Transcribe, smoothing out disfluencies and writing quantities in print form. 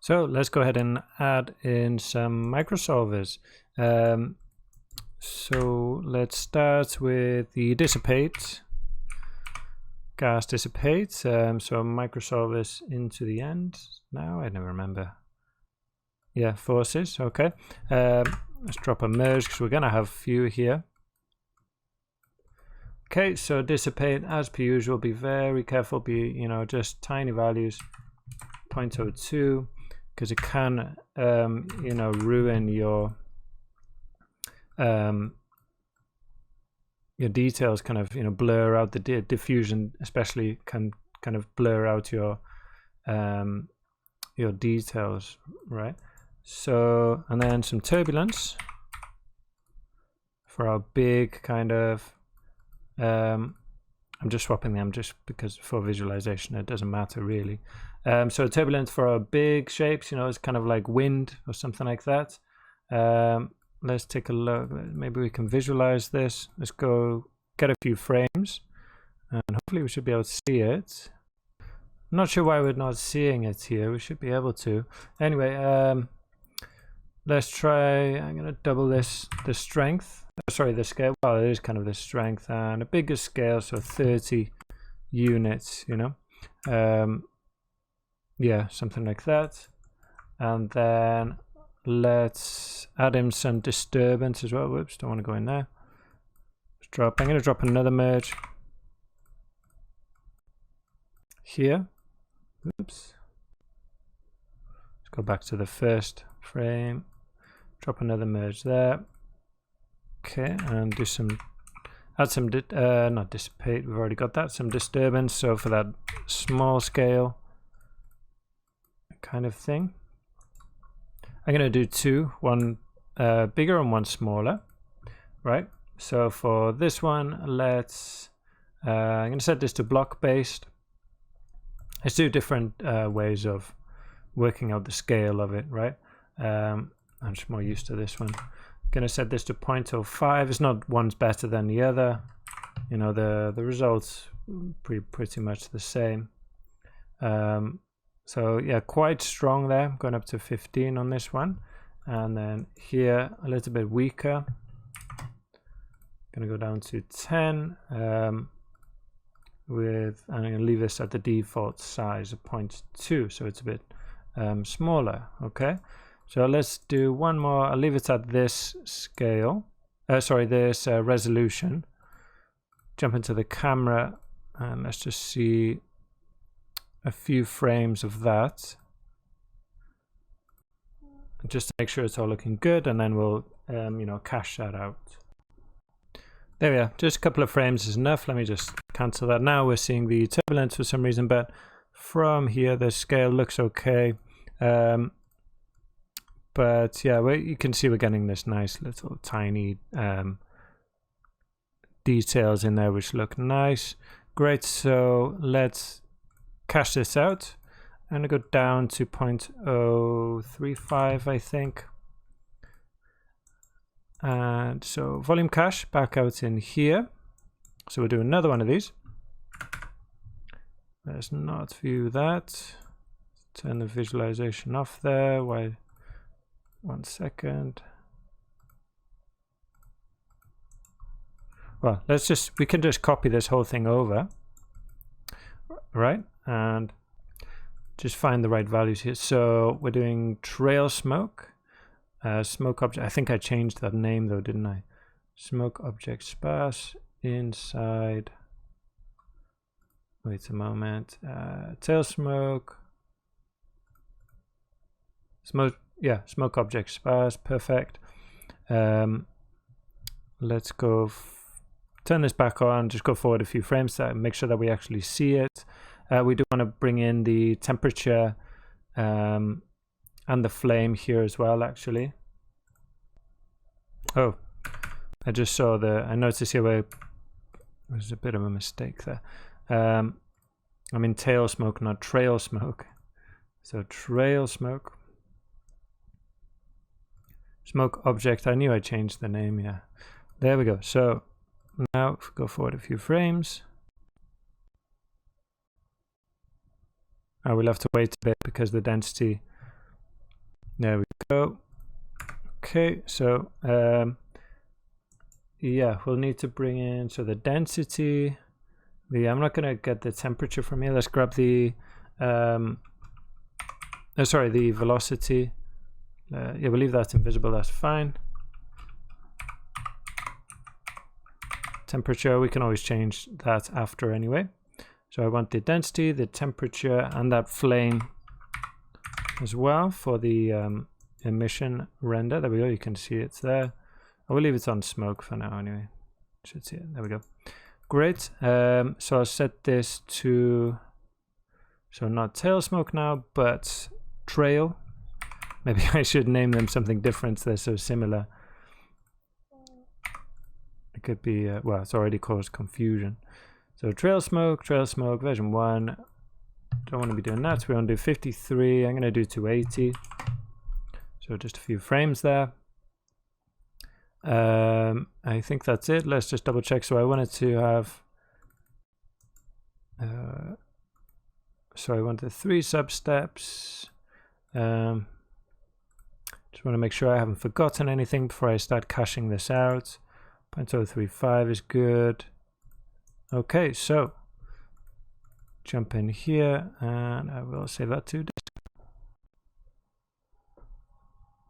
So let's go ahead and add in some microsolvers. So let's start with the dissipate, gas dissipate. So microsolvers into the end. Now I never remember. Yeah, forces. Okay. Let's drop a merge because we're going to have few here. Okay, so dissipate as per usual. Be very careful. Be just tiny values, 0.02, because it can ruin your details. Kind of blur out the diffusion, especially can kind of blur out your details, right? So, and then some turbulence for our big kind of. I'm just swapping them just because for visualization it doesn't matter really. So turbulence for our big shapes, it's kind of like wind or something like that. Let's take a look. Maybe we can visualize this. Let's go get a few frames and hopefully we should be able to see it. I'm not sure why we're not seeing it here. We should be able to. Anyway, let's try. I'm going to double the strength. Sorry, the scale. Well, it is kind of the strength and a bigger scale, so 30 units, yeah, something like that. And then let's add in some disturbance as well. Whoops, don't want to go in there. I'm going to drop another merge here. Oops. Let's go back to the first frame. Drop another merge there. Okay, and do add some not dissipate, we've already got that, some disturbance, so for that small scale kind of thing. I'm going to do two, one bigger and one smaller, right? So for this one, let's, I'm going to set this to block based. Let's do different ways of working out the scale of it, right? I'm just more used to this one. Going to set this to 0.05. It's not one's better than the other. The results pretty much the same. So yeah, quite strong there. I'm going up to 15 on this one, and then here a little bit weaker. Going to go down to 10. I'm going to leave this at the default size of 0.2, so it's a bit smaller. Okay. So let's do one more. I'll leave it at this scale. This resolution. Jump into the camera and let's just see a few frames of that. Just to make sure it's all looking good, and then we'll, cache that out. There we are. Just a couple of frames is enough. Let me just cancel that. Now we're seeing the turbulence for some reason, but from here the scale looks okay. But yeah, you can see we're getting this nice little tiny details in there which look nice. Great, so let's cache this out. I'm going to go down to 0.035, I think. And so volume cache back out in here. So we'll do another one of these. Let's not view that. Turn the visualization off there. Why? 1 second. Well, we can just copy this whole thing over, right? And just find the right values here. So we're doing trail smoke, smoke object. I think I changed that name though, didn't I? Smoke object sparse inside. Wait a moment. Tail smoke. Smoke. Yeah, smoke object sparse, perfect. Let's go turn this back on, just go forward a few frames to make sure that we actually see it. We do want to bring in the temperature and the flame here as well, actually. Oh, I just saw I noticed here where there's a bit of a mistake there. I mean tail smoke, not trail smoke. So trail smoke. Smoke object, I knew I changed the name, yeah. There we go. So now if we go forward a few frames. We'll have to wait a bit because the density There we go. Okay, so yeah, we'll need to bring in, so the density, I'm not going to get the temperature from here. Let's grab the sorry, the velocity. Yeah, we'll leave that invisible, that's fine. Temperature, we can always change that after anyway. So I want the density, the temperature, and that flame as well for the emission render. There we go, you can see it's there. I will leave it on smoke for now anyway. Should see it, there we go. Great, so I'll set this to, so not tail smoke now, but trail. Maybe I should name them something different, they're so similar. It could be, well, it's already caused confusion. So trail smoke, version 1. Don't want to be doing that, so we want to do 53. I'm going to do 280. So just a few frames there. I think that's it. Let's just double check. So I wanted to have, so I wanted 3 sub-steps. Just want to make sure I haven't forgotten anything before I start caching this out. 0.035 is good. Okay, so jump in here and I will save that to